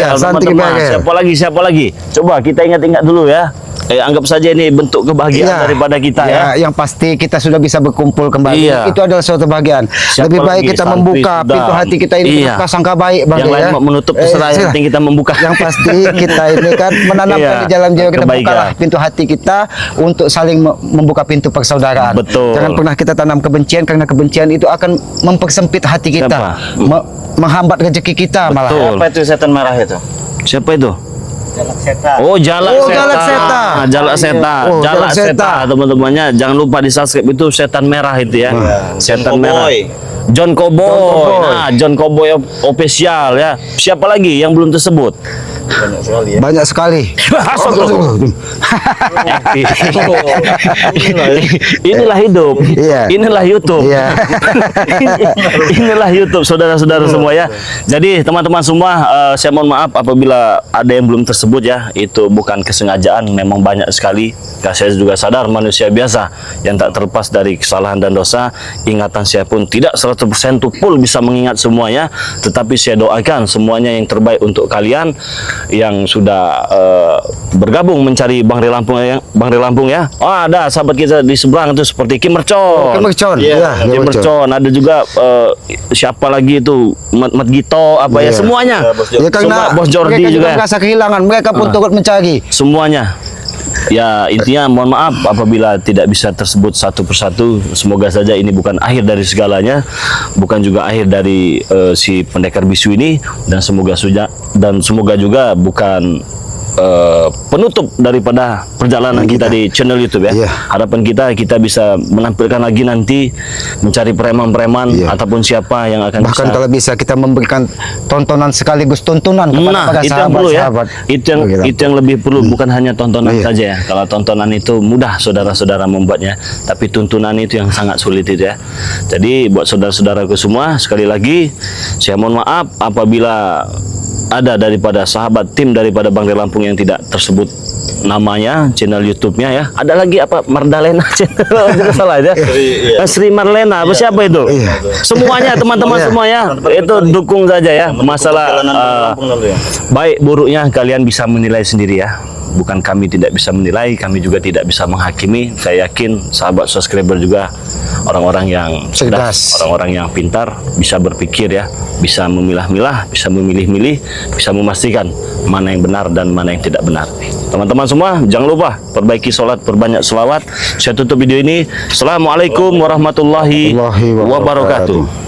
Ya, Santri Teman-teman. BRL. Siapa lagi? Coba kita ingat-ingat dulu ya. Anggap saja ini bentuk kebahagiaan Iya. daripada kita ya. Yang pasti kita sudah bisa berkumpul kembali. Iya. Itu adalah suatu bahagian. Siapa Lebih baik lagi? kita Santri membuka sudah. pintu hati kita ini Iya. dengan prasangka baik, Bang. Yang lain ya. mau menutup terserah, yang Silah. penting kita membuka. Yang pasti kita ini kan menanamkan Iya. di dalam jiwa kita, Kebaikan. bukalah pintu hati kita untuk saling membuka pintu persaudaraan. Betul. Jangan pernah kita tanam kebencian, karena kebencian itu akan mempersempit hati kita, Kenapa? menghambat rezeki kita malah. Betul. Apa itu setan merah itu? Siapa itu? Jalak setan. Oh, Jalak Oh, Setan. Jalak Setan. Jalak Setan. Oh, Jalak Jalak Setan. Setan, teman-temannya. Jangan lupa di-subscribe, itu setan merah itu ya. Setan John merah. Cowboy. John Cowboy. Cowboy. Nah, John Cowboy official ya. Siapa lagi yang belum tersebut? Banyak sekali ya. Banyak sekali. Inilah hidup. Iya. Inilah YouTube. Iya. Inilah YouTube, saudara-saudara semua ya. Jadi teman-teman semua, saya mohon maaf apabila ada yang belum tersebut ya. Itu bukan kesengajaan, memang banyak sekali. Saya juga sadar manusia biasa yang tak terlepas dari kesalahan dan dosa. Ingatan saya pun tidak 100% full bisa mengingat semuanya. Tetapi saya doakan semuanya yang terbaik untuk kalian yang sudah bergabung mencari Bang Ri Lampung ya. Oh, ada sahabat kita di seberang itu seperti Kim Mercon. Kim Mercon, Iya, iya, Kim Kim Mercon. Ada juga siapa lagi itu Mat Gito apa ya, Iya. semuanya. Ya, karena Semua, Bos Jordi mereka juga. merasa kehilangan, mereka pun turut mencari. Semuanya. Ya, intinya mohon maaf apabila tidak bisa tersebut satu persatu. Semoga saja ini bukan akhir dari segalanya, bukan juga akhir dari si pendekar bisu ini, dan semoga juga bukan penutup daripada perjalanan kita di channel YouTube ya. Iya. Harapan kita bisa menampilkan lagi nanti, mencari preman-preman Iya. ataupun siapa yang akan Bahkan bisa. kalau bisa kita memberikan tontonan sekaligus tuntunan kepada Nah, para itu yang perlu ya. sahabat-sahabat. Itu yang lebih perlu, bukan hanya tontonan Iya. saja ya. Kalau tontonan itu mudah saudara-saudara membuatnya, tapi tuntunan itu yang sangat sulit itu ya. Jadi buat saudara-saudaraku semua, sekali lagi saya mohon maaf apabila ada daripada sahabat tim daripada Bang Ri Lampung yang tidak tersebut namanya, channel YouTube-nya ya. Ada lagi apa, Mardalena channel, tidak salah ya. Sri Marlena, apa siapa itu? Semuanya teman-teman Iya. semua ya. Itu dukung saja ya. Masalah Perjalanan Lampung lalu ya. baik buruknya kalian bisa menilai sendiri ya. Bukan kami tidak bisa menilai, kami juga tidak bisa menghakimi. Saya yakin sahabat subscriber juga orang-orang yang cerdas, orang-orang yang pintar, bisa berpikir ya, bisa memilah-milah, bisa memilih-milih, bisa memastikan mana yang benar dan mana yang tidak benar. Teman-teman semua, jangan lupa perbaiki sholat, perbanyak selawat. Saya tutup video ini. Assalamualaikum warahmatullahi wabarakatuh.